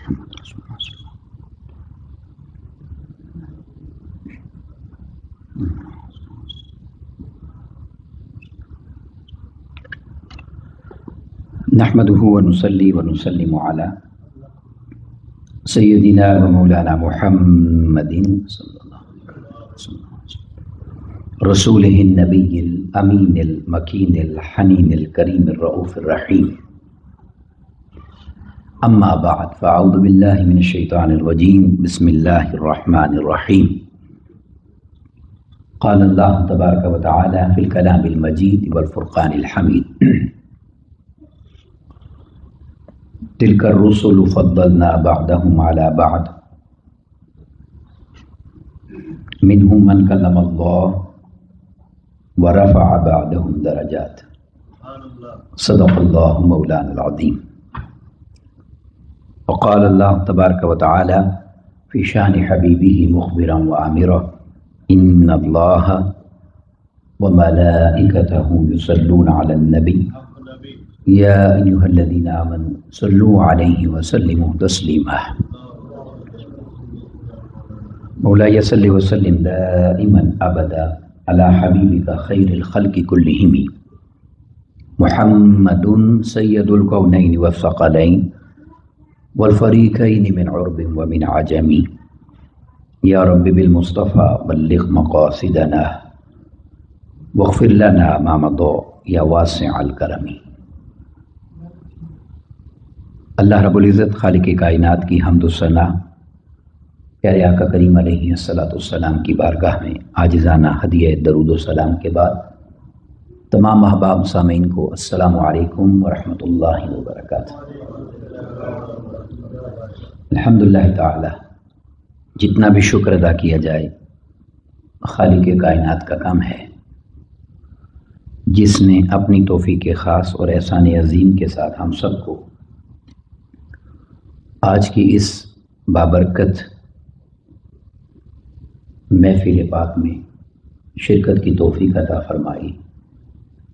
نحمده ونصلي ونسلم على سيدنا ومولانا محمد صلى الله عليه وسلم رسوله النبي الأمين المكين الحنين الكريم الرؤوف الرحيم. أما بعد فأعوذ بالله من الشيطان الرجيم. بسم الله الرحمن الرحيم. قال الله تبارك وتعالى في الكلام المجيد والفرقان الحميد. تلك الرسل فضلنا بعضهم على بعض منهم من كلم الله ورفع بعضهم درجات. صدق الله مولانا العظيم. وقال الله تبارك وتعالى في شان حبيبه مخبرا وآمرا إن الله وملائكته يصلون على النبي يا أيها الذين آمنوا صلوا عليه وسلموا تسليما. مولاي صل وسلم دائما أبدا على حبيبك خير الخلق كلهم محمد سيد الكونين والثقلين والفريقين من عرب ومن عجم. يا رب بالمصطفى بلغ مقاصدنا واغفر لنا ما مضى يا واسع الكرم. اللہ رب العزت خالق کائنات کی حمد و ثنا پیارے آقا کریم علیہ الصلوۃ والسلام کی بارگاہ میں عاجزانہ ہدیہ درود و سلام کے بعد تمام احباب سامعین کو السلام علیکم ورحمۃ اللہ وبرکاتہ. الحمدللہ تعالی جتنا بھی شکر ادا کیا جائے خالق کائنات کا کام ہے، جس نے اپنی توفیق خاص اور احسان عظیم کے ساتھ ہم سب کو آج کی اس بابرکت محفل پاک میں شرکت کی توفیق عطا فرمائی،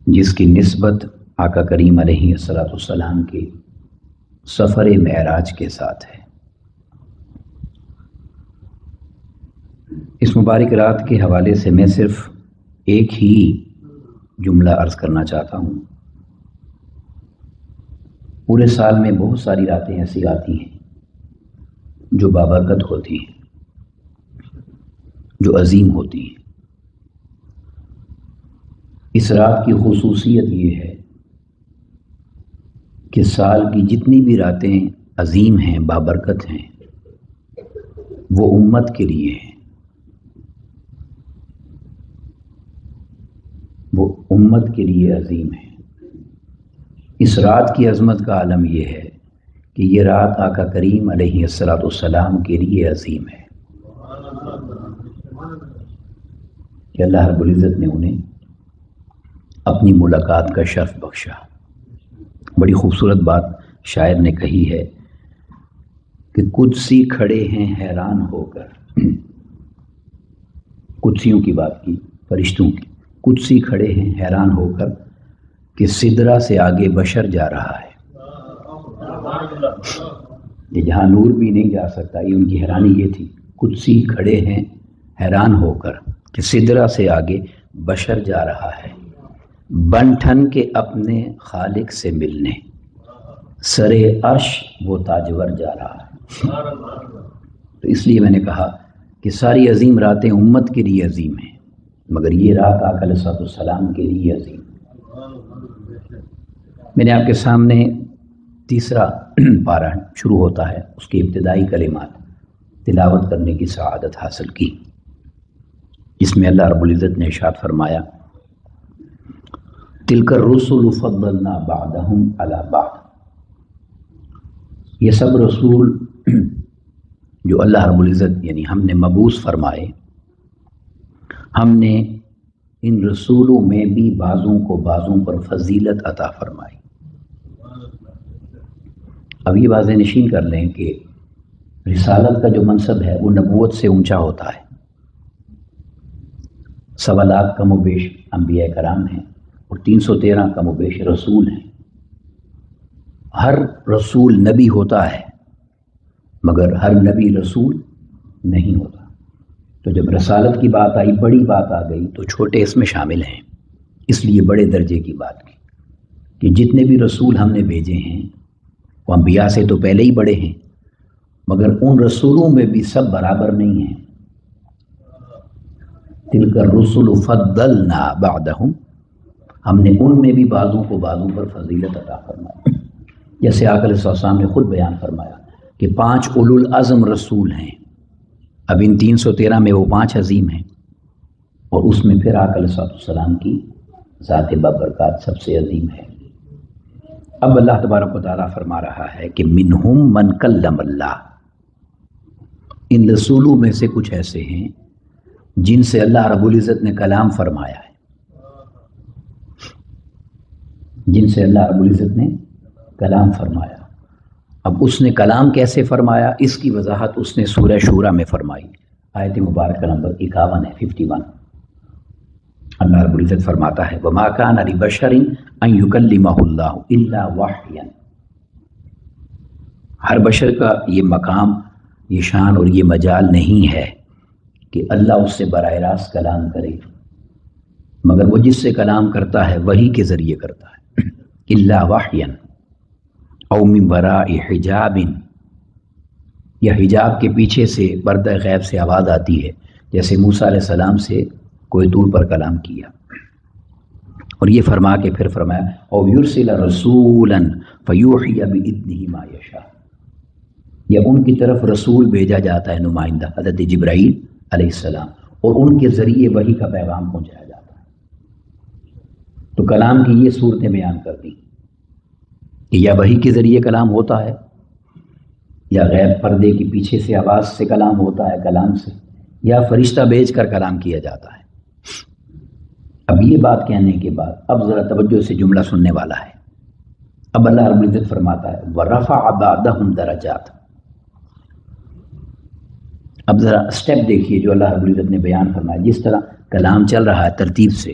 جس کی نسبت آقا کریم علیہ الصلوۃ والسلام کے سفر معراج کے ساتھ ہے. اس مبارک رات کے حوالے سے میں صرف ایک ہی جملہ عرض کرنا چاہتا ہوں. پورے سال میں بہت ساری راتیں ایسی آتی ہیں جو بابرکت ہوتی ہیں، جو عظیم ہوتی ہیں. اس رات کی خصوصیت یہ ہے کہ سال کی جتنی بھی راتیں عظیم ہیں، بابرکت ہیں، وہ امت کے لیے ہیں. وہ امت کے لیے عظیم ہے. اس رات کی عظمت کا عالم یہ ہے کہ یہ رات آقا کریم علیہ الصلوۃ والسلام کے لیے عظیم ہے کہ اللہ رب العزت نے انہیں اپنی ملاقات کا شرف بخشا. بڑی خوبصورت بات شاعر نے کہی ہے کہ قدسی کھڑے ہیں حیران ہو کر. قدسیوں کی بات کی، فرشتوں کی. قدسی کھڑے ہیں حیران ہو کر کہ سدرہ سے آگے بشر جا رہا ہے. یہ جہاں نور بھی نہیں جا سکتا، یہ ان کی حیرانی یہ تھی. قدسی کھڑے ہیں حیران ہو کر کہ سدرہ سے آگے بشر جا رہا ہے، بن ٹھن کے اپنے خالق سے ملنے، سرے عرش وہ تاجور جا رہا ہے. تو اس لیے میں نے کہا کہ ساری عظیم راتیں امت کے لیے عظیم ہیں، مگر یہ رات آقا علیہ السلام کے لیے عظیم. میں نے آپ کے سامنے تیسرا پارہ شروع ہوتا ہے، اس کے ابتدائی کلمات تلاوت کرنے کی سعادت حاصل کی، جس میں اللہ رب العزت نے ارشاد فرمایا تلک الرسل فضلنا بعضهم علی بعض. یہ سب رسول جو اللہ رب العزت یعنی ہم نے مبعوث فرمائے، ہم نے ان رسولوں میں بھی بعضوں کو بعضوں پر فضیلت عطا فرمائی. اب یہ واضح نشین کر لیں کہ رسالت کا جو منصب ہے وہ نبوت سے اونچا ہوتا ہے. 1.25 لاکھ کم و بیش انبیاء کرام ہیں اور 313 کم و بیش رسول ہیں. ہر رسول نبی ہوتا ہے مگر ہر نبی رسول نہیں ہوتا۔ تو جب رسالت کی بات آئی، بڑی بات آ گئی، تو چھوٹے اس میں شامل ہیں، اس لیے بڑے درجے کی بات کی کہ جتنے بھی رسول ہم نے بھیجے ہیں وہ انبیاء سے تو پہلے ہی بڑے ہیں، مگر ان رسولوں میں بھی سب برابر نہیں ہیں۔ تلک الرسل فضلنا بعدہم، ہم نے ان میں بھی بعضوں کو بعضوں پر فضیلت عطا فرمائی۔ جیسے آقا علیہ السلام نے خود بیان فرمایا کہ 5 اولو العزم رسول ہیں، اب ان 313 میں وہ 5 عظیم ہیں، اور اس میں پھر آقا علیہ السلام کی ذات بابرکات سب سے عظیم ہے۔ اب اللہ تبارک و تعالیٰ فرما رہا ہے کہ منہم من کلم اللہ، ان رسولوں میں سے کچھ ایسے ہیں جن سے اللہ رب العزت نے کلام فرمایا ہے، جن سے اللہ رب العزت نے کلام فرمایا۔ اب اس نے کلام کیسے فرمایا، اس کی وضاحت اس نے سورہ شورى میں فرمائی، آیت مبارکہ نمبر 51 ہے، 51۔ اللہ رب العزت فرماتا ہے وَمَا كَانَ لِبَشَرٍ أَن يُكَلِّمَهُ اللَّهُ إِلَّا وَحْيًا، ہر بشر کا یہ مقام، یہ شان اور یہ مجال نہیں ہے کہ اللہ اس سے براہ راست کلام کرے، مگر وہ جس سے کلام کرتا ہے وحی کے ذریعے کرتا ہے۔ إِلَّا وَحْيًا أَوْ مِن وَرَاءِ حِجَابٍ، یا حجاب کے پیچھے سے پردہ غیب سے آواز آتی ہے، جیسے موسیٰ علیہ السلام سے کوئی طور پر کلام کیا، اور یہ فرما کے پھر فرمایا او یرسل رسولا فیوحی بإذنہ ما یشاء، یا ان کی طرف رسول بھیجا جاتا ہے نمائندہ حضرت جبرائیل علیہ السلام، اور ان کے ذریعے وحی کا پیغام پہنچایا جاتا ہے۔ تو کلام کی یہ صورتیں بیان کر دی کہ یا وحی کے ذریعے کلام ہوتا ہے، یا غیب پردے کے پیچھے سے آواز سے کلام ہوتا ہے، کلام سے، یا فرشتہ بھیج کر کلام کیا جاتا ہے۔ اب یہ بات کہنے کے بعد اب ذرا توجہ سے جملہ سننے والا ہے۔ اب اللہ رب العزت فرماتا ہے وَرَفَعَ بَعْضَهُمْ دَرَجَاتٍ، اب ذرا اسٹیپ دیکھیے جو اللہ رب العزت نے بیان فرمایا، جس طرح کلام چل رہا ہے ترتیب سے۔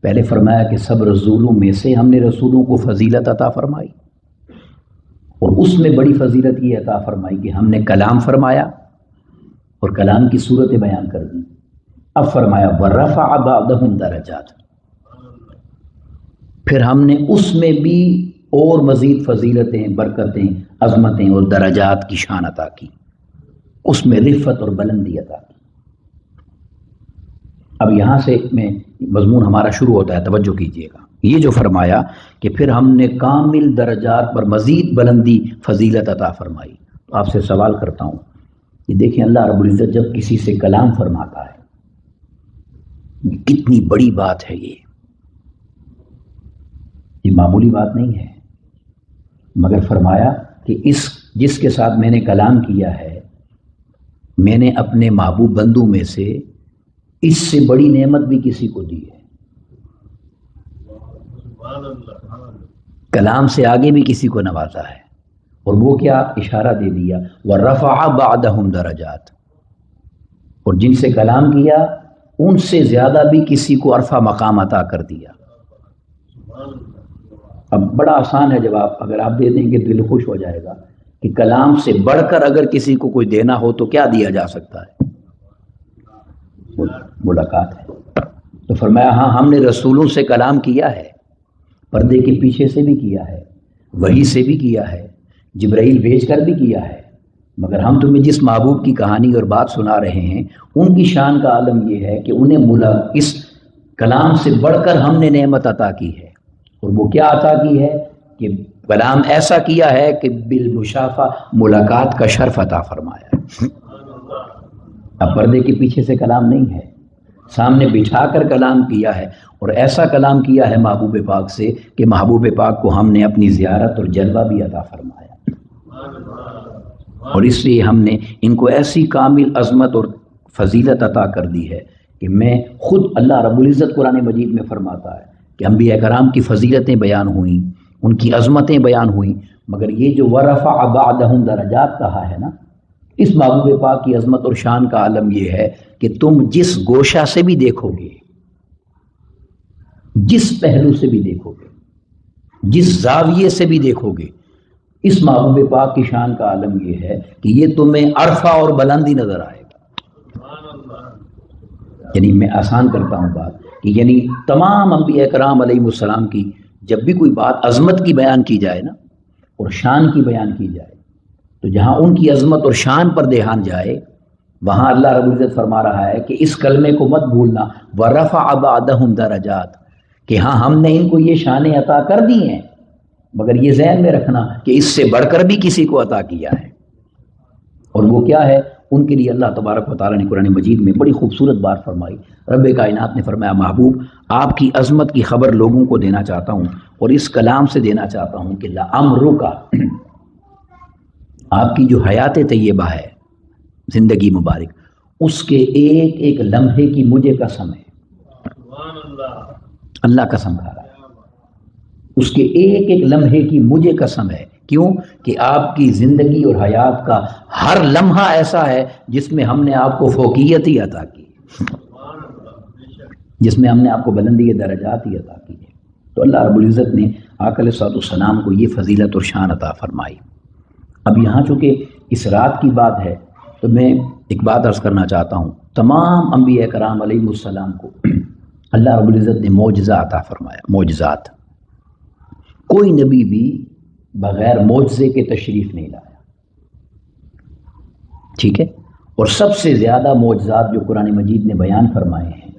پہلے فرمایا کہ سب رسولوں میں سے ہم نے رسولوں کو فضیلت عطا فرمائی، اور اس میں بڑی فضیلت یہ عطا فرمائی کہ ہم نے کلام فرمایا اور کلام کی صورتیں بیان کر دی۔ اب فرمایا وَرَفَعَ بَعْضَهُمْ دَرَجَاتٍ، پھر ہم نے اس میں بھی اور مزید فضیلتیں، برکتیں، عظمتیں اور درجات کی شان عطا کی، اس میں رفعت اور بلندی عطا کی۔ اب یہاں سے میں مضمون ہمارا شروع ہوتا ہے، توجہ کیجیے گا۔ یہ جو فرمایا کہ پھر ہم نے کامل درجات پر مزید بلندی فضیلت عطا فرمائی، تو آپ سے سوال کرتا ہوں کہ دیکھیں اللہ رب العزت جب کسی سے کلام فرماتا ہے، کتنی بڑی بات ہے یہ معمولی بات نہیں ہے، مگر فرمایا کہ جس کے ساتھ میں نے کلام کیا ہے، میں نے اپنے محبوب بندوں میں سے اس سے بڑی نعمت بھی کسی کو دی ہے، کلام سے آگے بھی کسی کو نوازا ہے، اور وہ کیا اشارہ دے دیا وَرَفَعَ بَعْضَهُمْ دَرَجَاتٍ، اور جن سے کلام کیا ان سے زیادہ بھی کسی کو عرفہ مقام عطا کر دیا۔ اب بڑا آسان ہے جواب، اگر آپ دے دیں گے دل خوش ہو جائے گا کہ کلام سے بڑھ کر اگر کسی کو کوئی دینا ہو تو کیا دیا جا سکتا ہے؟ ملاقات ہے۔ تو فرمایا ہاں ہم نے رسولوں سے کلام کیا ہے، پردے کے پیچھے سے بھی کیا ہے، وحی سے بھی کیا ہے، جبرائیل بھیج کر بھی کیا ہے، مگر ہم تمہیں جس محبوب کی کہانی اور بات سنا رہے ہیں ان کی شان کا عالم یہ ہے کہ انہیں اس کلام سے بڑھ کر ہم نے نعمت عطا کی ہے، اور وہ کیا عطا کی ہے کہ کلام ایسا کیا ہے کہ بالمشافہ ملاقات کا شرف عطا فرمایا ہے۔ اب پردے کے پیچھے سے کلام نہیں ہے، سامنے بٹھا کر کلام کیا ہے، اور ایسا کلام کیا ہے محبوب پاک سے کہ محبوب پاک کو ہم نے اپنی زیارت اور جلوہ بھی عطا فرمایا، اور اس لیے ہم نے ان کو ایسی کامل عظمت اور فضیلت عطا کر دی ہے کہ میں خود اللہ رب العزت قرآن مجید میں فرماتا ہے کہ انبیاء کرام کی فضیلتیں بیان ہوئیں، ان کی عظمتیں بیان ہوئیں، مگر یہ جو وَرَفَعَ بَعْضَهُمْ دَرَجَات کہا ہے نا، اس محبوب پاک کی عظمت اور شان کا عالم یہ ہے کہ تم جس گوشہ سے بھی دیکھو گے، جس پہلو سے بھی دیکھو گے، جس زاویے سے بھی دیکھو گے، اس محبوب پاک کی شان کا عالم یہ ہے کہ یہ تمہیں عرفہ اور بلندی نظر آئے گا. یعنی میں آسان کرتا ہوں بات کہ یعنی تمام انبیاء کرام علیہ السلام کی جب بھی کوئی بات عظمت کی بیان کی جائے نا اور شان کی بیان کی جائے تو جہاں ان کی عظمت اور شان پر دھیان جائے وہاں اللہ رب العزت فرما رہا ہے کہ اس کلمے کو مت بھولنا وَرَفَعَ بَعْضَهُمْ دَرَجَاتٍ کہ ہاں ہم نے ان کو یہ شانیں عطا کر دی ہیں مگر یہ ذہن میں رکھنا کہ اس سے بڑھ کر بھی کسی کو عطا کیا ہے. اور وہ کیا ہے؟ ان کے لیے اللہ تبارک و تعالیٰ نے قرآن مجید میں بڑی خوبصورت بات فرمائی. رب کائنات نے فرمایا محبوب آپ کی عظمت کی خبر لوگوں کو دینا چاہتا ہوں اور اس کلام سے دینا چاہتا ہوں کہ لَعَمْرُکَ آپ کی جو حیات طیبہ ہے زندگی مبارک اس کے ایک ایک لمحے کی مجھے قسم ہے. اللہ قسم کھا رہا ہے اس کے ایک ایک لمحے کی مجھے قسم ہے. کیوں؟ کہ آپ کی زندگی اور حیات کا ہر لمحہ ایسا ہے جس میں ہم نے آپ کو فوقیت ہی عطا کی، جس میں ہم نے آپ کو بلندی درجات ہی عطا کی ہے. تو اللہ رب العزت نے آقا علیہ السلام کو یہ فضیلت اور شان عطا فرمائی. اب یہاں چونکہ اس رات کی بات ہے تو میں ایک بات عرض کرنا چاہتا ہوں. تمام انبیاء کرام علیہ السلام کو اللہ رب العزت نے معجزہ عطا فرمایا. معجزات کوئی نبی بھی بغیر معجزے کے تشریف نہیں لایا. ٹھیک ہے. اور سب سے زیادہ معجزات جو قرآن مجید نے بیان فرمائے ہیں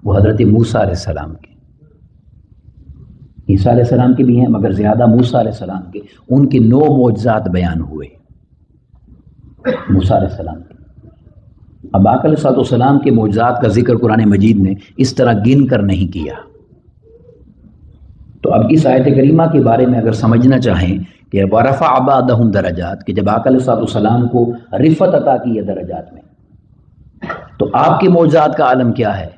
وہ حضرت موسیٰ علیہ السلام کے، عیسیٰ علیہ السلام کے بھی ہیں مگر زیادہ موسیٰ علیہ السلام کے. ان کے 9 معجزات بیان ہوئے موسیٰ علیہ السلام کے. اب آقا علیہ السلام کے معجزات کا ذکر قرآن مجید نے اس طرح گن کر نہیں کیا. تو اب اس آیت کریمہ کے بارے میں اگر سمجھنا چاہیں کہ وَرَفَعَ بَعْضَهُمْ دَرَجَاتٍ کہ جب آقا علیہ السلام کو رفعت عطا کی ہے درجات میں تو آپ کے معجزات کا عالم کیا ہے؟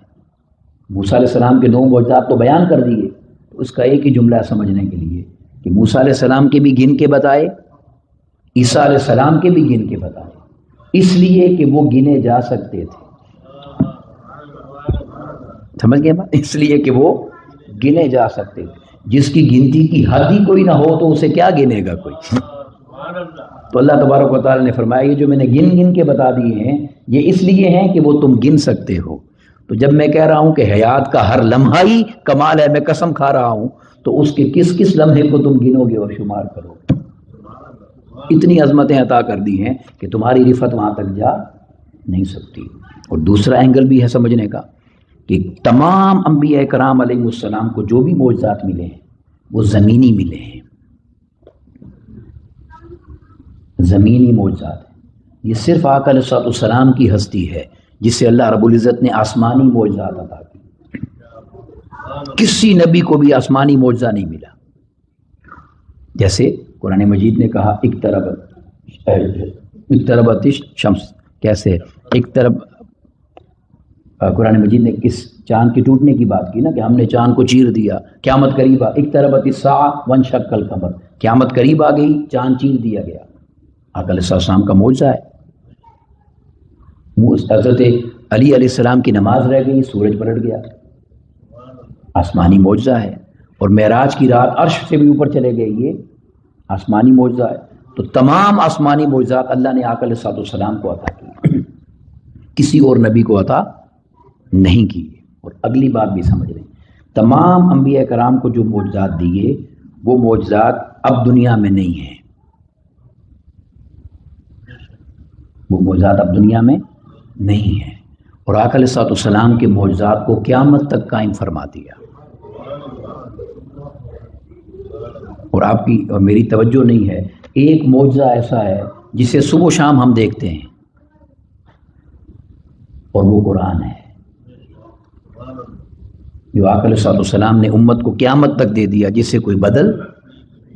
موسیٰ علیہ السلام کے 9 معجزات تو بیان کر دیے. تو اس کا ایک ہی جملہ سمجھنے کے لیے کہ موسیٰ علیہ السلام کے بھی گن کے بتائے، عیسیٰ علیہ السلام کے بھی گن کے بتائے، اس لیے کہ وہ گنے جا سکتے تھے. سمجھ گئے بات؟ اس لیے کہ وہ گنے جا سکتے تھے. جس کی گنتی کی حد ہی کوئی نہ ہو تو اسے کیا گنے گا کوئی. تو اللہ تبارک و تعالیٰ نے فرمایا یہ جو میں نے گن گن کے بتا دیے ہیں یہ اس لیے ہیں کہ وہ تم گن سکتے ہو. تو جب میں کہہ رہا ہوں کہ حیات کا ہر لمحہ ہی کمال ہے، میں قسم کھا رہا ہوں، تو اس کے کس کس لمحے کو تم گنو گے اور شمار کرو گے. اتنی عظمتیں عطا کر دی ہیں کہ تمہاری رفت وہاں تک جا نہیں سکتی. اور دوسرا اینگل بھی ہے سمجھنے کا کہ تمام انبیاء کرام علیہ السلام کو جو بھی معجزات ملے ہیں وہ زمینی ملے ہیں، زمینی معجزات ہیں. یہ صرف آقا علیہ السلام کی ہستی ہے جس سے اللہ رب العزت نے آسمانی معجزات عطا کی. کسی نبی کو بھی آسمانی معجزہ نہیں ملا. جیسے قرآن مجید نے کہا اقتربت الشمس، کیسے اقترب، قرآن مجید نے کس چاند کے ٹوٹنے کی بات کی نا کہ ہم نے چاند کو چیر دیا، قیامت قریب اقتربت الساعہ وانشق القمر، قیامت قریب آ گئی، چاند چیر دیا گیا. آقا علیہ السلام کا معجزہ ہے. حضرت علی علیہ السلام کی نماز رہ گئی، سورج پلٹ گیا، آسمانی معجزہ ہے. اور معراج کی رات عرش سے بھی اوپر چلے گئے، یہ آسمانی معجزہ ہے. تو تمام آسمانی معجزات اللہ نے آقا علیہ السلام کو عطا کی، کسی اور نبی کو عطا نہیں کی. اور اگلی بات بھی سمجھ لیں، تمام انبیاء کرام کو جو معجزات دیے وہ معجزات اب دنیا میں نہیں ہیں. وہ معجزات اب دنیا میں نہیں ہیں. اور آقا علیہ السلام کے معجزات کو قیامت تک قائم فرما دیا. اور آپ کی اور میری توجہ نہیں ہے، ایک معجزہ ایسا ہے جسے صبح و شام ہم دیکھتے ہیں اور وہ قرآن ہے جو آقا علیہ السلام نے امت کو قیامت تک دے دیا، جسے کوئی بدل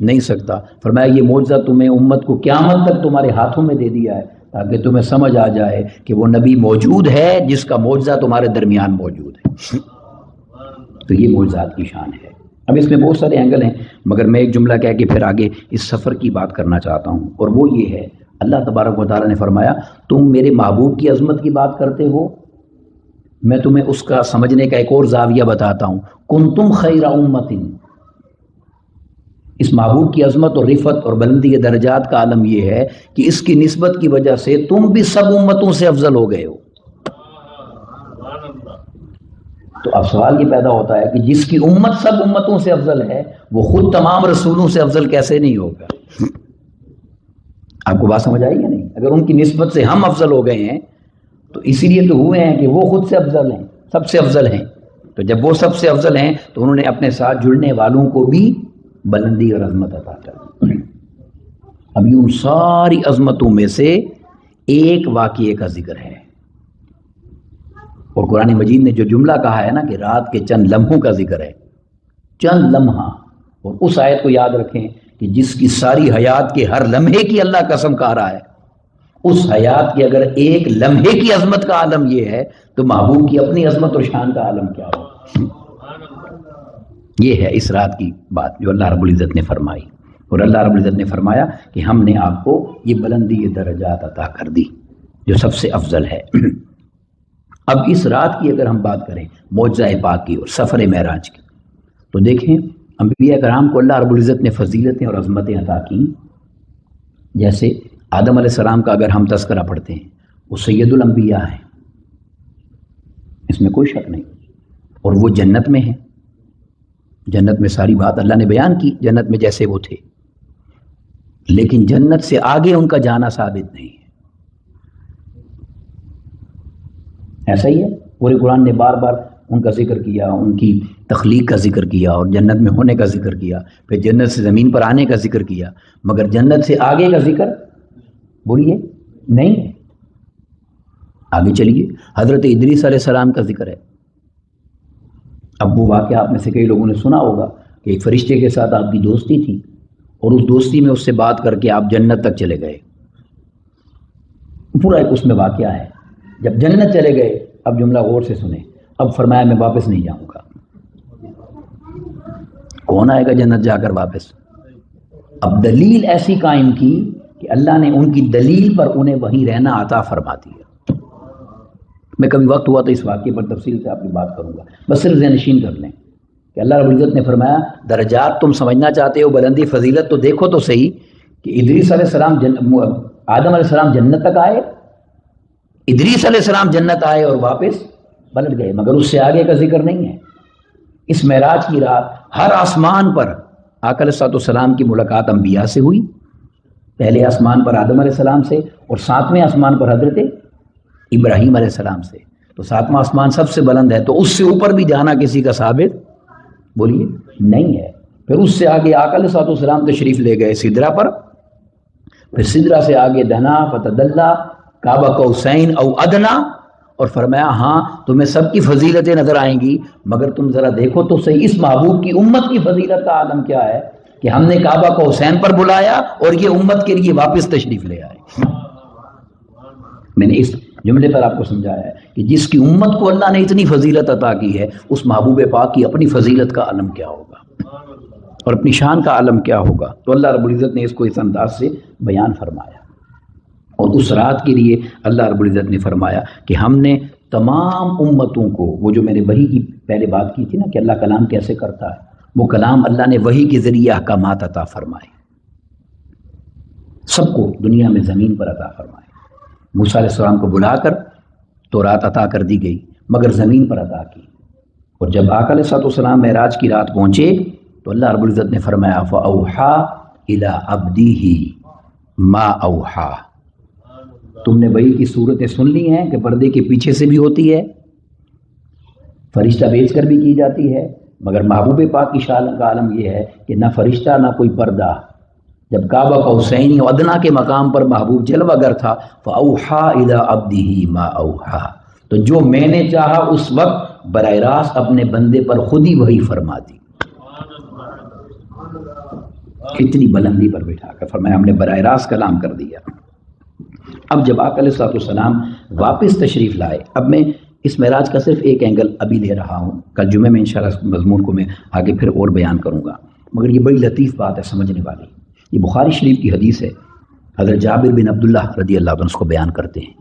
نہیں سکتا. فرمایا یہ معجزہ تمہیں امت کو قیامت تک تمہارے ہاتھوں میں دے دیا ہے تاکہ تمہیں سمجھ آ جائے کہ وہ نبی موجود ہے جس کا معجزہ تمہارے درمیان موجود ہے. تو یہ معجزات کی شان ہے. اب اس میں بہت سارے اینگل ہیں مگر میں ایک جملہ کہہ کے پھر آگے اس سفر کی بات کرنا چاہتا ہوں، اور وہ یہ ہے اللہ تبارک و تعالیٰ نے فرمایا تم میرے محبوب کی عظمت کی بات کرتے ہو، میں تمہیں اس کا سمجھنے کا ایک اور زاویہ بتاتا ہوں. کنتم خیر امت، اس محبوب کی عظمت اور رفعت اور بلندی کے درجات کا عالم یہ ہے کہ اس کی نسبت کی وجہ سے تم بھی سب امتوں سے افضل ہو گئے ہو۔ تو اب سوال یہ پیدا ہوتا ہے کہ جس کی امت سب امتوں سے افضل ہے وہ خود تمام رسولوں سے افضل کیسے نہیں ہوگا؟ آپ کو بات سمجھ آئی یا نہیں؟ اگر ان کی نسبت سے ہم افضل ہو گئے ہیں تو اسی لیے تو ہوئے ہیں کہ وہ خود سے افضل ہیں، سب سے افضل ہیں۔ تو جب وہ سب سے افضل ہیں تو انہوں نے اپنے ساتھ جڑنے والوں کو بھی بلندی اور عظمت عطا کر دی۔ اب یہ ان ساری عظمتوں میں سے ایک واقعے کا ذکر ہے، اور قرآن مجید نے جو جملہ کہا ہے نا کہ رات کے چند لمحوں کا ذکر ہے، چند لمحہ، اور اس آیت کو یاد رکھیں کہ جس کی ساری حیات کے ہر لمحے کی اللہ قسم کہہ رہا ہے، اس حیات کے اگر ایک لمحے کی عظمت کا عالم یہ ہے تو محبوب کی اپنی عظمت اور شان کا عالم کیا ہو؟ یہ ہے اس رات کی بات جو اللہ رب العزت نے فرمائی، اور اللہ رب العزت نے فرمایا کہ ہم نے آپ کو یہ بلندی یہ درجات عطا کر دی جو سب سے افضل ہے۔ اب اس رات کی اگر ہم بات کریں معجزہ پاک کی اور سفر معراج کی، تو دیکھیں انبیاء کرام کو اللہ رب العزت نے فضیلتیں اور عظمتیں عطا کی۔ جیسے آدم علیہ السلام کا اگر ہم تذکرہ پڑھتے ہیں، وہ سید الانبیاء ہیں، اس میں کوئی شک نہیں، اور وہ جنت میں ہیں، جنت میں ساری بات اللہ نے بیان کی، جنت میں جیسے وہ تھے، لیکن جنت سے آگے ان کا جانا ثابت نہیں ہے۔ ایسا ہی ہے، پورے قرآن نے بار بار ان کا ذکر کیا، ان کی تخلیق کا ذکر کیا اور جنت میں ہونے کا ذکر کیا، پھر جنت سے زمین پر آنے کا ذکر کیا، مگر جنت سے آگے کا ذکر بولیے نہیں ہے۔ آگے چلیے، حضرت ادریس علیہ السلام کا ذکر ہے۔ اب وہ واقعہ آپ میں سے کئی لوگوں نے سنا ہوگا کہ ایک فرشتے کے ساتھ آپ کی دوستی تھی، اور اس دوستی میں اس سے بات کر کے آپ جنت تک چلے گئے، پورا ایک اس میں واقعہ ہے۔ جب جنت چلے گئے، اب جملہ غور سے سنیں، اب فرمایا میں واپس نہیں جاؤں گا۔ کون آئے گا جنت جا کر واپس؟ اب دلیل ایسی قائم کی کہ اللہ نے ان کی دلیل پر انہیں وہیں رہنا عطا فرما دیا۔ میں کبھی وقت ہوا تو اس واقعے پر تفصیل سے آپ کی بات کروں گا، بس صرف ذہن نشین کر لیں کہ اللہ رب العزت نے فرمایا درجات تم سمجھنا چاہتے ہو، بلندی فضیلت، تو دیکھو تو صحیح کہ ادریس علیہ السلام آدم علیہ السلام جنت تک آئے، ادریس علیہ السلام جنت آئے اور واپس پلٹ گئے، مگر اس سے آگے کا ذکر نہیں ہے۔ اس معراج کی رات ہر آسمان پر آقا علیہ السلام کی ملاقات انبیاء سے ہوئی، پہلے آسمان پر آدم علیہ السلام سے، اور ساتویں آسمان پر حضرت ابراہیم علیہ السلام سے۔ تو ساتواں آسمان سب سے بلند ہے، تو اس سے اوپر بھی جانا کسی کا ثابت بولیے نہیں ہے۔ پھر اس سے آگے آقا علیہ السلام تشریف لے گئے سدرا پر، پھر سدرا سے آگے دنا فتدلا کعبہ قوسین او ادنا، اور فرمایا ہاں تمہیں سب کی فضیلتیں نظر آئیں گی، مگر تم ذرا دیکھو تو صحیح اس محبوب کی امت کی فضیلت کا عالم کیا ہے کہ ہم نے کعبہ کو حسین پر بلایا اور یہ امت کے لیے واپس تشریف لے آئے۔ میں نے اس جملے پر آپ کو سمجھایا ہے کہ جس کی امت کو اللہ نے اتنی فضیلت عطا کی ہے، اس محبوب پاک کی اپنی فضیلت کا عالم کیا ہوگا اور اپنی شان کا عالم کیا ہوگا۔ تو اللہ رب العزت نے اس کو اس انداز سے بیان فرمایا، اور اس رات کے لیے اللہ رب العزت نے فرمایا کہ ہم نے تمام امتوں کو، وہ جو میں نے وحی کی پہلے بات کی تھی نا کہ اللہ کلام کیسے کرتا ہے، وہ کلام اللہ نے وحی کے ذریعے احکامات عطا فرمائے، سب کو دنیا میں زمین پر عطا فرمائے۔ موسیٰ علیہ السلام کو بلا کر تورات عطا کر دی گئی، مگر زمین پر عطا کی، اور جب آقا علیہ السلام معراج کی رات پہنچے تو اللہ رب العزت نے فرمایا فَأَوْحَا إِلَىٰ عَبْدِهِ مَا أَوْحَا۔ تم نے وحی کی صورتیں سن لی ہیں کہ پردے کے پیچھے سے بھی ہوتی ہے، فرشتہ بھیج کر بھی کی جاتی ہے، مگر محبوب پاک کی شان کا عالم یہ ہے کہ نہ فرشتہ نہ کوئی پردہ۔ جب کعبہ قوسین و ادنا کے مقام پر محبوب جلوہ گر تھا، فَأَوْحَا إِلَىٰ عَبْدِهِ مَا أَوْحَا، تو جو میں نے چاہا اس وقت براہ راست اپنے بندے پر خود ہی وحی فرما دی، اتنی بلندی پر بٹھا کر فرمایا ہم نے براہ راست کلام کر دیا۔ اب جب آقا علیہ السلام واپس تشریف لائے، اب میں اس معراج کا صرف ایک اینگل ابھی لے رہا ہوں، کل جمعے میں انشاءاللہ اس مضمون کو میں آگے پھر اور بیان کروں گا، مگر یہ بڑی لطیف بات ہے سمجھنے والی۔ یہ بخاری شریف کی حدیث ہے، حضرت جابر بن عبداللہ رضی اللہ عنہ اس کو بیان کرتے ہیں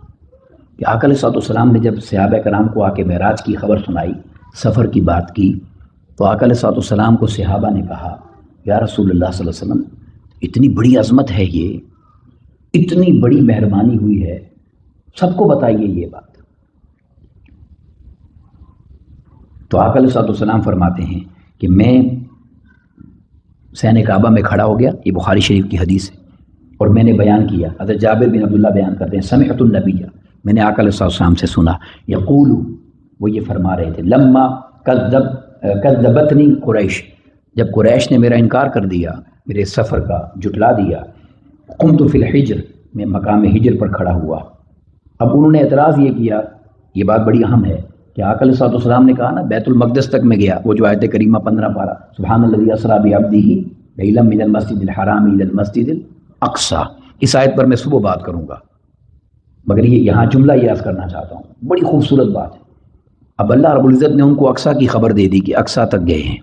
کہ آقا علیہ السلام نے جب صحابہ کرام کو آ کے معراج کی خبر سنائی، سفر کی بات کی، تو آقا علیہ السلام کو صحابہ نے کہا یا رسول اللہ صلی اللہ علیہ وسلم اتنی بڑی عظمت ہے، یہ اتنی بڑی مہربانی ہوئی ہے، سب کو بتائیے یہ بات۔ تو آقا علیہ الصلوۃ والسلام فرماتے ہیں کہ میں صحن کعبہ میں کھڑا ہو گیا، یہ بخاری شریف کی حدیث ہے، اور میں نے بیان کیا۔ حضرت جابر بن عبداللہ بیان کرتے ہیں سمعت النبی، میں نے آقا علیہ الصلوۃ والسلام سے سنا، یقول، وہ یہ فرما رہے تھے، لما کذبتنی قریش، جب قریش نے میرا انکار کر دیا، میرے سفر کا جٹلا دیا، قمت فی الحجر، میں مقام حجر پر کھڑا ہوا۔ اب انہوں نے اعتراض یہ کیا، یہ بات بڑی اہم ہے کہ آقا علیہ الصلوۃ والسلام نے کہا نا بیت المقدس تک میں گیا، وہ جو آیت کریمہ 15 پارہ، سبحان الذی اسریٰ بعبدہ لیلا من المسجد الحرام الی المسجد الاقصیٰ، اس آیت پر میں صبح بات کروں گا، مگر یہ یہاں جملہ یہ عرض کرنا چاہتا ہوں، بڑی خوبصورت بات ہے۔ اب اللہ رب العزت نے ان کو اقصیٰ کی خبر دے دی کہ اقصیٰ تک گئے ہیں،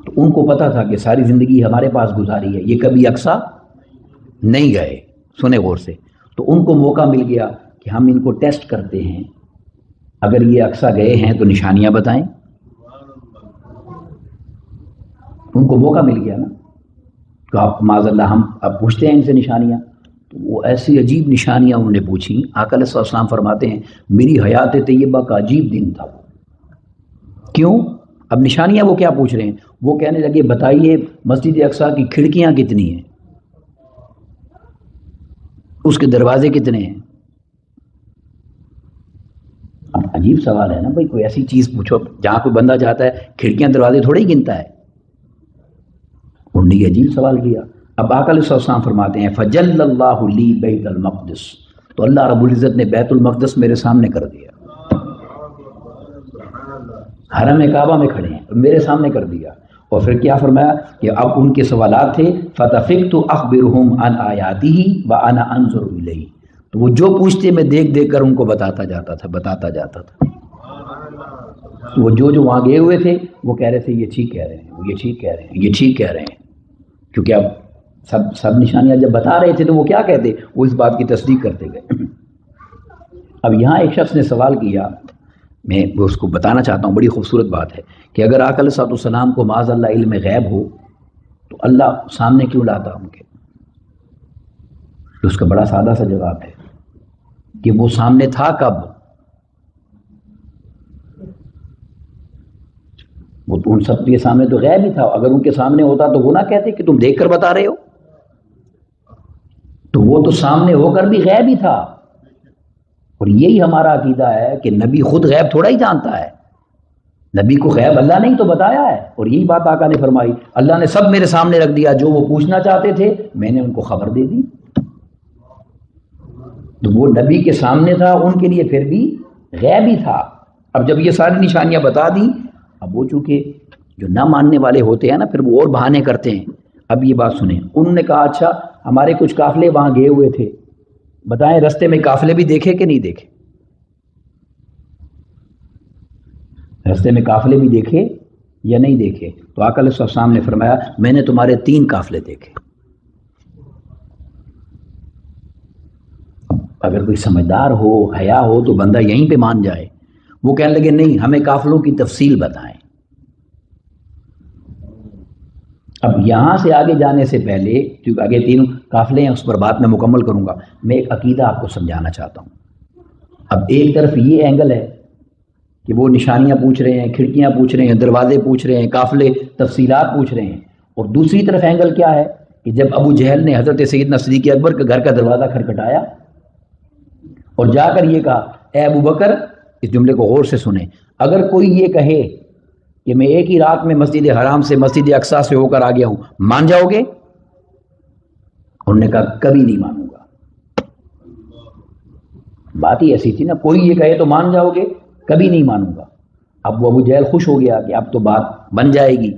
تو ان کو پتہ تھا کہ ساری زندگی ہمارے پاس گزاری ہے، یہ کبھی اقصیٰ نہیں گئے، سنے غور سے، تو ان کو موقع مل گیا کہ ہم ان کو ٹیسٹ کرتے ہیں، اگر یہ اقصیٰ گئے ہیں تو نشانیاں بتائیں۔ ان کو موقع مل گیا نا، تو آپ معاذ اللہ ہم اب پوچھتے ہیں ان سے نشانیاں، تو وہ ایسی عجیب نشانیاں انہوں نے پوچھیں۔ آقا علیہ السلام فرماتے ہیں میری حیات طیبہ کا عجیب دن تھا وہ۔ کیوں؟ اب نشانیاں وہ کیا پوچھ رہے ہیں؟ وہ کہنے لگے بتائیے مسجد اقصیٰ کی کھڑکیاں کتنی ہیں، اس کے دروازے کتنے ہیں؟ اب عجیب سوال ہے نا بھائی، کوئی ایسی چیز پوچھو جہاں کوئی بندہ جاتا ہے کھڑکیاں دروازے تھوڑے ہی گنتا ہے، انہوں نے یہ عجیب سوال کیا۔ اب آقا علیہ السلام فرماتے ہیں فجل اللہ لی بیت المقدس، تو اللہ رب العزت نے بیت المقدس میرے سامنے کر دیا، حرم کعبہ میں کھڑے ہیں میرے سامنے کر دیا۔ اور پھر کیا فرمایا کہ اب ان کے سوالات تھے فتفقت اخبرهم عن آیاته وانا انظر الیہ، تو وہ جو پوچھتے میں دیکھ دیکھ کر ان کو بتاتا جاتا تھا۔ وہ جو وہاں گئے ہوئے تھے وہ کہہ رہے تھے یہ ٹھیک کہہ رہے ہیں، وہ یہ ٹھیک کہہ رہے ہیں، یہ ٹھیک کہہ رہے ہیں، کیونکہ اب سب نشانیاں جب بتا رہے تھے تو وہ کیا کہتے، وہ اس بات کی تصدیق کرتے گئے۔ اب یہاں ایک شخص نے سوال کیا، میں اس کو بتانا چاہتا ہوں، بڑی خوبصورت بات ہے کہ اگر آقا علیہ السلام کو معاذ اللہ علم غیب ہو تو اللہ سامنے کیوں لاتا ان کے؟ تو اس کا بڑا سادہ سا جواب ہے کہ وہ سامنے تھا کب؟ وہ تو ان سب کے سامنے تو غیب ہی تھا، اگر ان کے سامنے ہوتا تو وہ نہ کہتے کہ تم دیکھ کر بتا رہے ہو، تو وہ تو سامنے ہو کر بھی غیب ہی تھا۔ اور یہی ہمارا عقیدہ ہے کہ نبی خود غیب تھوڑا ہی جانتا ہے، نبی کو غیب اللہ نے ہی تو بتایا ہے، اور یہی بات آقا نے فرمائی اللہ نے سب میرے سامنے رکھ دیا، جو وہ پوچھنا چاہتے تھے میں نے ان کو خبر دے دی۔ تو وہ نبی کے سامنے تھا، ان کے لیے پھر بھی غیب ہی تھا۔ اب جب یہ ساری نشانیاں بتا دی، اب وہ چونکہ جو نہ ماننے والے ہوتے ہیں نا پھر وہ اور بہانے کرتے ہیں۔ اب یہ بات سنیں، انہوں نے کہا اچھا ہمارے کچھ قافلے وہاں گئے ہوئے تھے، بتائیں رستے میں قافلے بھی دیکھے کہ نہیں دیکھے؟ رستے میں قافلے بھی دیکھے یا نہیں دیکھے؟ تو آقا علیہ السلام نے فرمایا میں نے تمہارے 3 قافلے دیکھے۔ اگر کوئی سمجھدار ہو، حیا ہو تو بندہ یہیں پہ مان جائے۔ وہ کہنے لگے نہیں ہمیں قافلوں کی تفصیل بتائیں۔ اب یہاں سے آگے جانے سے پہلے، کیونکہ آگے 3 قافلے ہیں اس پر بات میں مکمل کروں گا، میں ایک عقیدہ آپ کو سمجھانا چاہتا ہوں۔ اب ایک طرف یہ اینگل ہے کہ وہ نشانیاں پوچھ رہے ہیں، کھڑکیاں پوچھ رہے ہیں، دروازے پوچھ رہے ہیں، قافلے تفصیلات پوچھ رہے ہیں، اور دوسری طرف اینگل کیا ہے کہ جب ابو جہل نے حضرت سیدنا صدیق اکبر کے گھر کا دروازہ کھٹکھٹایا اور جا کر یہ کہا اے ابو بکر، اس جملے کو غور سے سنیں، اگر کوئی یہ کہے کہ میں ایک ہی رات میں مسجد حرام سے مسجد اقصیٰ سے ہو کر آ گیا ہوں، مان جاؤ گے؟ انہوں نے کہا کبھی نہیں مانوں گا۔ بات ہی ایسی تھی نا، کوئی یہ کہے تو مان جاؤ گے، کبھی نہیں مانوں گا۔ اب وہ ابو جہل خوش ہو گیا کہ اب تو بات بن جائے گی،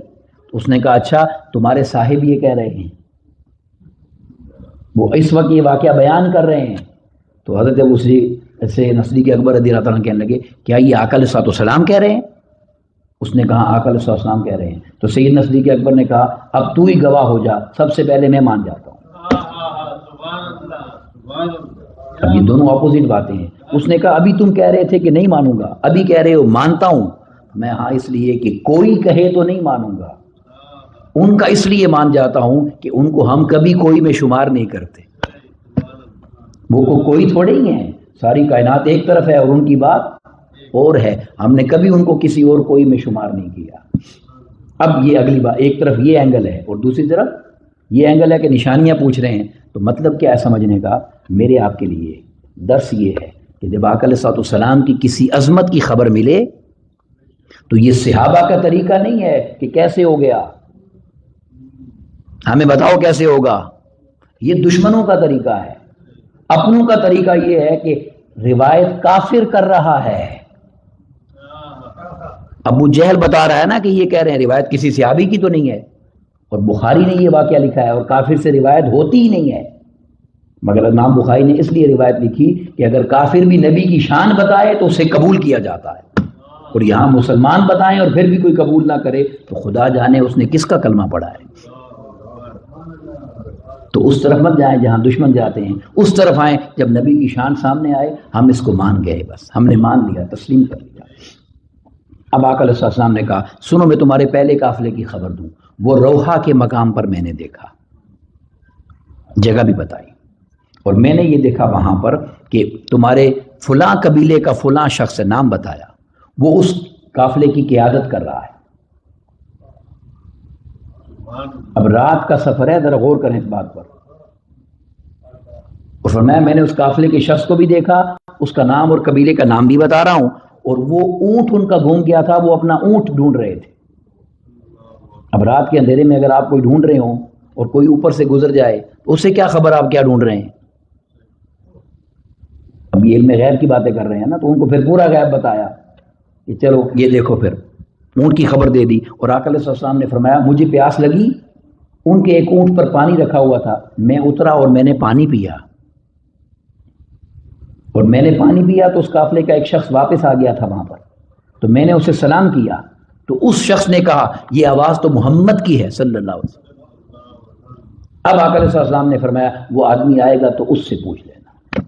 اس نے کہا اچھا تمہارے صاحب یہ کہہ رہے ہیں، وہ اس وقت یہ واقعہ بیان کر رہے ہیں۔ تو حضرت ابو صدیق اکبر رضی اللہ عنہ کہنے لگے کیا یہ آقا علیہ السلام کہہ رہے ہیں؟ اس نے کہا آقا علیہ السلام کہہ رہے ہیں۔ تو سیدنا صدیق اکبر نے کہا اب تو ہی گواہ ہو جا، سب سے پہلے میں مان جاتا ہوں۔ اب یہ دونوں اپوزٹ باتیں ہیں۔ اس نے کہا ابھی تم کہہ رہے تھے کہ نہیں مانوں گا، ابھی کہہ رہے ہو مانتا ہوں میں، ہاں اس لیے کہ کوئی کہے تو نہیں مانوں گا، ان کا اس لیے مان جاتا ہوں کہ ان کو ہم کبھی کوئی میں شمار نہیں کرتے. وہ کوئی تھوڑے ہی ہیں، ساری کائنات ایک طرف ہے اور ان کی بات اور ہے. ہم نے کبھی ان کو کسی اور کوئی میں شمار نہیں کیا. اب یہ اگلی بات، ایک طرف یہ اینگل ہے اور دوسری طرف یہ اینگل ہے کہ نشانیاں پوچھ رہے ہیں. تو مطلب کیا ہے سمجھنے کا؟ میرے آپ کے لیے درس یہ ہے کہ جب آقا علیہ الصلوۃ والسلام کی کسی عظمت کی خبر ملے تو یہ صحابہ کا طریقہ نہیں ہے کہ کیسے ہو گیا، ہمیں بتاؤ کیسے ہوگا. یہ دشمنوں کا طریقہ ہے. اپنوں کا طریقہ یہ ہے کہ روایت کافر کر رہا ہے. ابو جہل بتا رہا ہے نا کہ یہ کہہ رہے ہیں روایت کسی صحابی کی تو نہیں ہے، اور بخاری نے یہ واقعہ لکھا ہے اور کافر سے روایت ہوتی ہی نہیں ہے. مگر امام بخاری نے اس لیے روایت لکھی کہ اگر کافر بھی نبی کی شان بتائے تو اسے قبول کیا جاتا ہے، اور یہاں مسلمان بتائیں اور پھر بھی کوئی قبول نہ کرے تو خدا جانے اس نے کس کا کلمہ پڑھا ہے. تو اس طرف مت جائیں جہاں دشمن جاتے ہیں، اس طرف آئیں جب نبی کی شان سامنے آئے ہم اس کو مان گئے، بس ہم نے مان لیا، تسلیم کر لیا. اب آقا علیہ السلام نے کہا سنو میں تمہارے پہلے قافلے کی خبر دوں. وہ روحا کے مقام پر میں نے دیکھا، جگہ بھی بتائی، اور میں نے یہ دیکھا وہاں پر کہ تمہارے فلاں قبیلے کا فلاں شخص نام بتایا، وہ اس قافلے کی قیادت کر رہا ہے. اب رات کا سفر ہے، ذرا غور کریں اس بات پر. اور فرمایا میں نے اس قافلے کے شخص کو بھی دیکھا، اس کا نام اور قبیلے کا نام بھی بتا رہا ہوں، اور وہ اونٹ ان کا گم گیا تھا، وہ اپنا اونٹ ڈھونڈ رہے تھے. اب رات کے اندھیرے میں اگر آپ کوئی ڈھونڈ رہے ہوں اور کوئی اوپر سے گزر جائے تو اسے کیا خبر آپ کیا ڈھونڈ رہے ہیں؟ اب یہ علم غیب کی باتیں کر رہے ہیں نا، تو ان کو پھر پورا غیب بتایا کہ چلو یہ دیکھو، پھر اونٹ کی خبر دے دی. اور آقا علیہ السلام نے فرمایا مجھے پیاس لگی، ان کے ایک اونٹ پر پانی رکھا ہوا تھا، میں اترا اور میں نے پانی پیا، اور میں نے پانی پیا تو اس قافلے کا ایک شخص واپس آ گیا تھا وہاں پر، تو میں نے اسے سلام کیا تو اس شخص نے کہا یہ آواز تو محمد کی ہے صلی اللہ علیہ وسلم. اب آقا علیہ السلام نے فرمایا وہ آدمی آئے گا تو اس سے پوچھ لینا.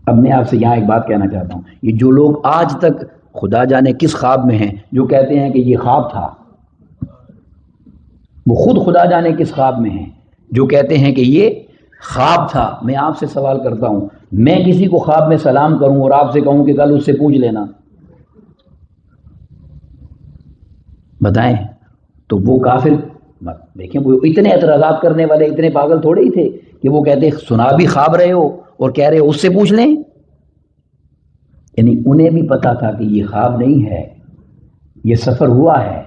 اب میں آپ سے یہاں ایک بات کہنا چاہتا ہوں، یہ جو لوگ آج تک خدا جانے کس خواب میں ہیں، جو کہتے ہیں کہ یہ خواب تھا، وہ خود خدا جانے کس خواب میں ہیں جو کہتے ہیں کہ یہ خواب تھا. میں آپ سے سوال کرتا ہوں، میں کسی کو خواب میں سلام کروں اور آپ سے کہوں کہ کل اس سے پوچھ لینا، بتائیں؟ تو وہ کافر دیکھیں، وہ اتنے اعتراضات کرنے والے اتنے پاگل تھوڑے ہی تھے کہ وہ کہتے سنا بھی خواب رہے ہو اور کہہ رہے ہو اس سے پوچھ لیں. یعنی انہیں بھی پتا تھا کہ یہ خواب نہیں ہے، یہ سفر ہوا ہے.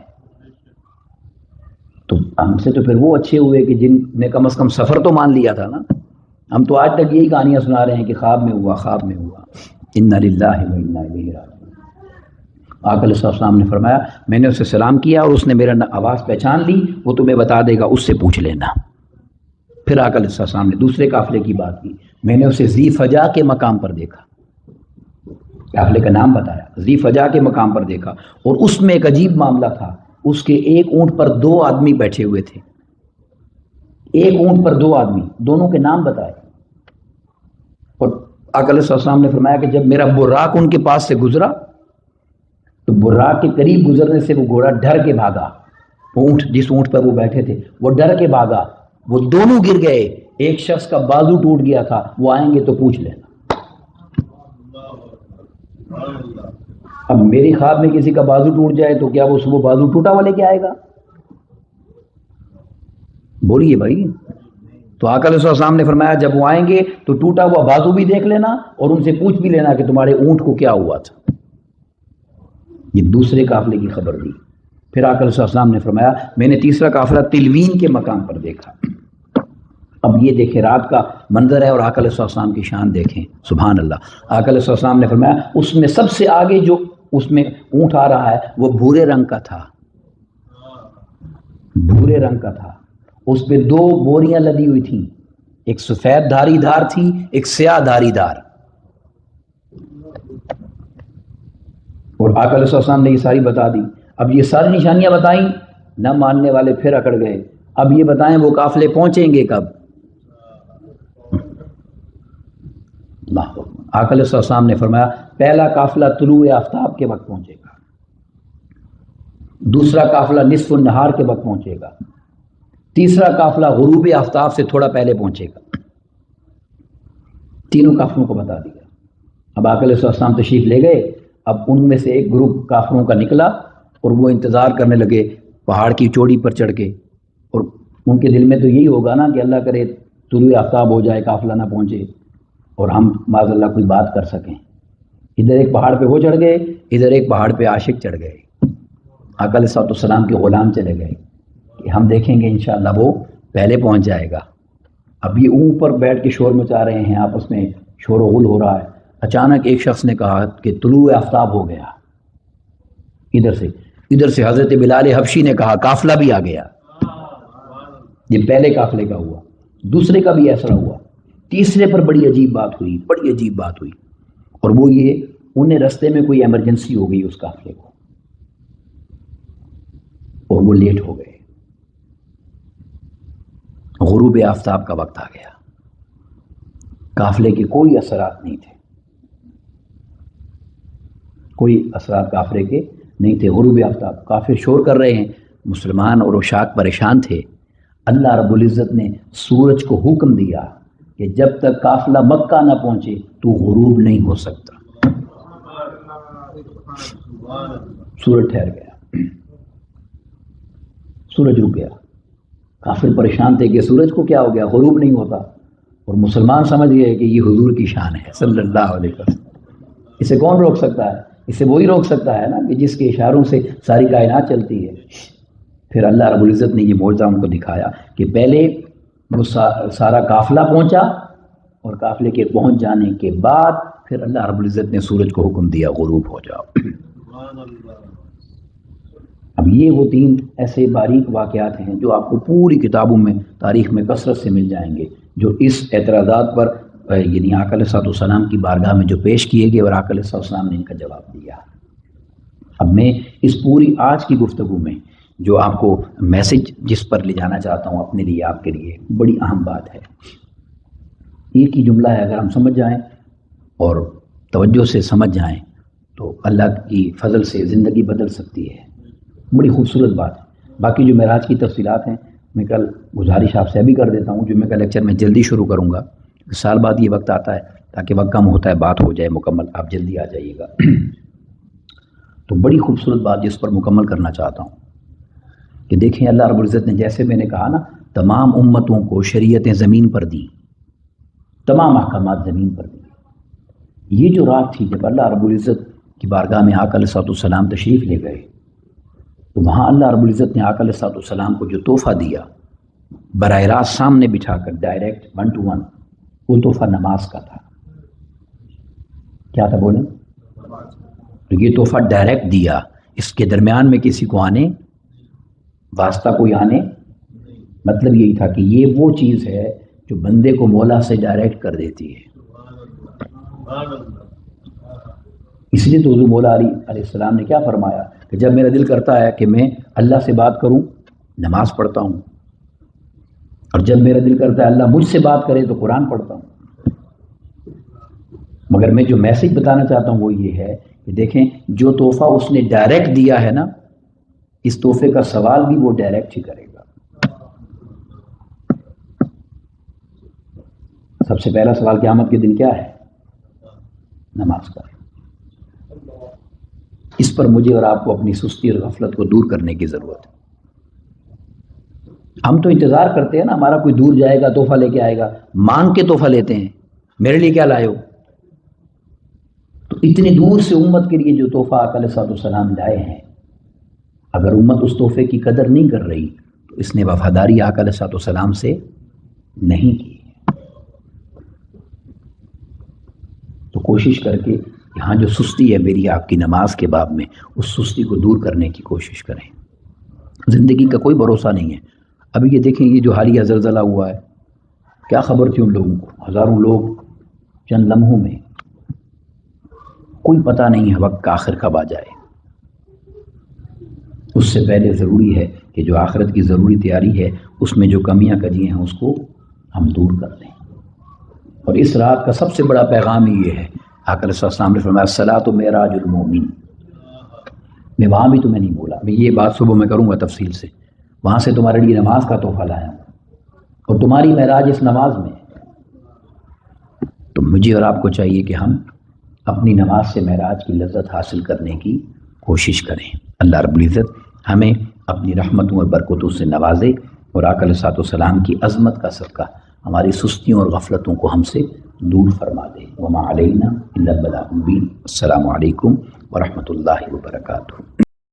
تو ہم سے تو پھر وہ اچھے ہوئے کہ جن نے کم از کم سفر تو مان لیا تھا نا. ہم تو آج تک یہی کہانیاں سنا رہے ہیں کہ خواب میں ہوا، خواب میں ہوا. انا للہ و انا الیہ راجعون. آقا علیہ السلام نے فرمایا میں نے اسے سلام کیا اور اس نے میرا آواز پہچان لی، وہ تمہیں بتا دے گا، اس سے پوچھ لینا. پھر آقا علیہ السلام نے دوسرے قافلے کی بات کی، میں نے اسے ذی فجا کے مقام پر دیکھا، قافلے کا نام بتایا، ذی فجا کے مقام پر دیکھا، اور اس میں ایک عجیب معاملہ تھا. اس کے ایک اونٹ پر 2 آدمی بیٹھے ہوئے تھے، ایک اونٹ پر 2 آدمی، دونوں کے نام بتائے. اور آقا علیہ السلام نے فرمایا کہ جب میرا براق ان کے پاس سے گزرا تو براق کے قریب گزرنے سے وہ گھوڑا ڈر کے بھاگا. اونٹ جس اونٹ پر وہ بیٹھے تھے وہ ڈر کے بھاگا، وہ دونوں گر گئے. ایک شخص کا بازو ٹوٹ گیا تھا، وہ آئیں گے تو پوچھ لینا. اب میری خواب میں کسی کا بازو ٹوٹ جائے تو کیا وہ صبح بازو ٹوٹا ہوا لے کے آئے گا؟ بولیے بھائی. تو آقا علیہ السلام نے فرمایا جب وہ آئیں گے تو ٹوٹا ہوا بازو بھی دیکھ لینا اور ان سے پوچھ بھی لینا کہ تمہارے اونٹ کو کیا ہوا تھا. یہ دوسرے قافلے کی خبر دی. پھر آقا علیہ السلام نے فرمایا میں نے تیسرا قافلہ تلوین کے مقام پر دیکھا. اب یہ دیکھیں رات کا منظر ہے اور آقا علیہ السلام کی شان دیکھیں، سبحان اللہ. آقا علیہ السلام نے فرمایا اس میں سب سے آگے جو اس میں اونٹ آ رہا ہے وہ بھورے رنگ کا تھا، بھورے رنگ کا تھا. اس پہ 2 بوریاں لدی ہوئی تھیں، ایک سفید دھاری دار تھی، ایک سیاہ دھاری دار. اور آقا علیہ السلام نے یہ ساری بتا دی. اب یہ ساری نشانیاں بتائیں، نہ ماننے والے پھر اکڑ گئے. اب یہ بتائیں وہ قافلے پہنچیں گے کب؟ اللہ. آقا علیہ السلام نے فرمایا پہلا قافلہ طلوع آفتاب کے وقت پہنچے گا. دوسرا قافلہ نصف النہار کے وقت پہنچے گا، تیسرا قافلہ غروب آفتاب سے تھوڑا پہلے پہنچے گا۔ تینوں کافروں کو بتا دیا۔ اب آقا علیہ السلام تشریف لے گئے، اب ان میں سے ایک گروپ کافروں کا نکلا اور وہ انتظار کرنے لگے پہاڑ کی چوٹی پر چڑھ کے، اور ان کے دل میں تو یہی ہوگا نا کہ اللہ کرے طلوع آفتاب ہو جائے، قافلہ نہ پہنچے اور ہم معاذ اللہ کوئی بات کر سکیں۔ ادھر ایک پہاڑ پہ وہ چڑھ گئے، ادھر ایک پہاڑ پہ عاشق چڑھ گئے، آقا علیہ السلام کے غلام چلے گئے کہ ہم دیکھیں گے انشاءاللہ وہ پہلے پہنچ جائے گا۔ اب یہ اوپر بیٹھ کے شور مچا رہے ہیں، آپس میں شور و غل ہو رہا ہے۔ اچانک ایک شخص نے کہا کہ طلوع آفتاب ہو گیا، ادھر سے حضرت بلال حبشی نے کہا قافلہ بھی آ گیا۔ یہ پہلے قافلے کا ہوا، دوسرے کا بھی ایسا ہوا، تیسرے پر بڑی عجیب بات ہوئی، اور وہ یہ انہیں رستے میں کوئی ایمرجنسی ہو گئی اس قافلے کو اور وہ لیٹ ہو گئے۔ غروب آفتاب کا وقت آ گیا، قافلے کے کوئی اثرات نہیں تھے، کوئی اثرات قافلے کے نہیں تھے۔ غروب آفتاب، کافر شور کر رہے ہیں، مسلمان اور عشاق پریشان تھے۔ اللہ رب العزت نے سورج کو حکم دیا کہ جب تک قافلہ مکہ نہ پہنچے تو غروب نہیں ہو سکتا۔ سورج ٹھہر گیا، سورج رک گیا۔ کافر پریشان تھے کہ سورج کو کیا ہو گیا، غروب نہیں ہوتا، اور مسلمان سمجھ گئے کہ یہ حضور کی شان ہے صلی اللہ علیہ وسلم۔ اسے کون روک سکتا ہے؟ اسے وہی روک سکتا ہے نا کہ جس کے اشاروں سے ساری کائنات چلتی ہے۔ پھر اللہ رب العزت نے یہ معجزہ ان کو دکھایا کہ پہلے وہ سارا قافلہ پہنچا، اور قافلے کے پہنچ جانے کے بعد پھر اللہ رب العزت نے سورج کو حکم دیا غروب ہو جاؤ۔ اب یہ وہ تین ایسے باریک واقعات ہیں جو آپ کو پوری کتابوں میں، تاریخ میں کثرت سے مل جائیں گے، جو اس اعتراضات پر یعنی آقا علیہ السلام کی بارگاہ میں جو پیش کیے گئے اور آقا علیہ السلام نے ان کا جواب دیا۔ اب میں اس پوری آج کی گفتگو میں جو آپ کو میسج جس پر لے جانا چاہتا ہوں اپنے لیے، آپ کے لیے بڑی اہم بات ہے۔ ایک ہی جملہ ہے، اگر ہم سمجھ جائیں اور توجہ سے سمجھ جائیں تو اللہ کی فضل سے زندگی بدل سکتی ہے۔ بڑی خوبصورت بات ہے۔ باقی جو معراج کی تفصیلات ہیں میں کل گزارش آپ سے ابھی کر دیتا ہوں، جو میں کا لیکچر میں جلدی شروع کروں گا۔ سال بعد یہ وقت آتا ہے تاکہ وقت کم ہوتا ہے، بات ہو جائے مکمل، آپ جلدی آ جائیے گا۔ تو بڑی خوبصورت بات جس پر مکمل کرنا چاہتا ہوں کہ دیکھیں اللہ رب العزت نے، جیسے میں نے کہا نا، تمام امتوں کو شریعتیں زمین پر دی، تمام احکامات زمین پر دی۔ یہ جو رات تھی جب اللہ رب العزت کی بارگاہ میں آقا علیہ السلام تشریف لے گئے، تو وہاں اللہ رب العزت نے آقا علیہ السلام کو جو تحفہ دیا براہ راست سامنے بٹھا کر، ڈائریکٹ 1 to 1، وہ تحفہ نماز کا تھا۔ کیا تھا بولیں؟ تو یہ تحفہ ڈائریکٹ دیا، اس کے درمیان میں کسی کو آنے، واسطہ کوئی آنے، مطلب یہی تھا کہ یہ وہ چیز ہے جو بندے کو مولا سے ڈائریکٹ کر دیتی ہے۔ اس لیے تو حضور مولا علی علیہ السلام نے کیا فرمایا کہ جب میرا دل کرتا ہے کہ میں اللہ سے بات کروں، نماز پڑھتا ہوں، اور جب میرا دل کرتا ہے اللہ مجھ سے بات کرے تو قرآن پڑھتا ہوں۔ مگر میں جو میسج بتانا چاہتا ہوں وہ یہ ہے کہ دیکھیں، جو تحفہ اس نے ڈائریکٹ دیا ہے نا، اس تحفے کا سوال بھی وہ ڈائریکٹ ہی کرے گا۔ سب سے پہلا سوال قیامت کے دن کیا ہے؟ نماز کا۔ اس پر مجھے اور آپ کو اپنی سستی اور غفلت کو دور کرنے کی ضرورت ہے۔ ہم تو انتظار کرتے ہیں نا، ہمارا کوئی دور جائے گا تحفہ لے کے آئے گا، مانگ کے تحفہ لیتے ہیں، میرے لیے کیا لائے ہو؟ تو اتنی دور سے امت کے لیے جو تحفہ آقا علیہ السلام لائے ہیں، اگر امت اس تحفے کی قدر نہیں کر رہی تو اس نے وفاداری آقا علیہ السلام سے نہیں کی۔ تو کوشش کر کے یہاں جو سستی ہے میری آپ کی نماز کے باب میں، اس سستی کو دور کرنے کی کوشش کریں۔ زندگی کا کوئی بھروسہ نہیں ہے۔ ابھی یہ دیکھیں، یہ جو حالیہ زلزلہ ہوا ہے، کیا خبر تھی ان لوگوں کو؟ ہزاروں لوگ چند لمحوں میں، کوئی پتہ نہیں ہے وقت کا آخر کب آ جائے۔ اس سے پہلے ضروری ہے کہ جو آخرت کی ضروری تیاری ہے، اس میں جو کمیاں کجی ہیں اس کو ہم دور کر لیں۔ اور اس رات کا سب سے بڑا پیغام یہ ہے، آقا علیہ السلام نے فرمایا الصلاۃ معراج المومن، میں وہاں بھی تمہیں نہیں بولا، میں یہ بات صبح میں کروں گا تفصیل سے، وہاں سے تمہارے لیے نماز کا تحفہ لایا اور تمہاری معراج اس نماز میں ہے۔ تو مجھے اور آپ کو چاہیے کہ ہم اپنی نماز سے معراج کی لذت حاصل کرنے کی کوشش کریں۔ اللہ رب العزت ہمیں اپنی رحمتوں اور برکتوں سے نوازے اور آقا علیہ الصلوۃ والسلام کی عظمت کا صدقہ ہماری سستیوں اور غفلتوں کو ہم سے دور فرما دے۔ وما علینا الا البلاغ المبین۔ السلام علیکم ورحمۃ اللہ وبرکاتہ۔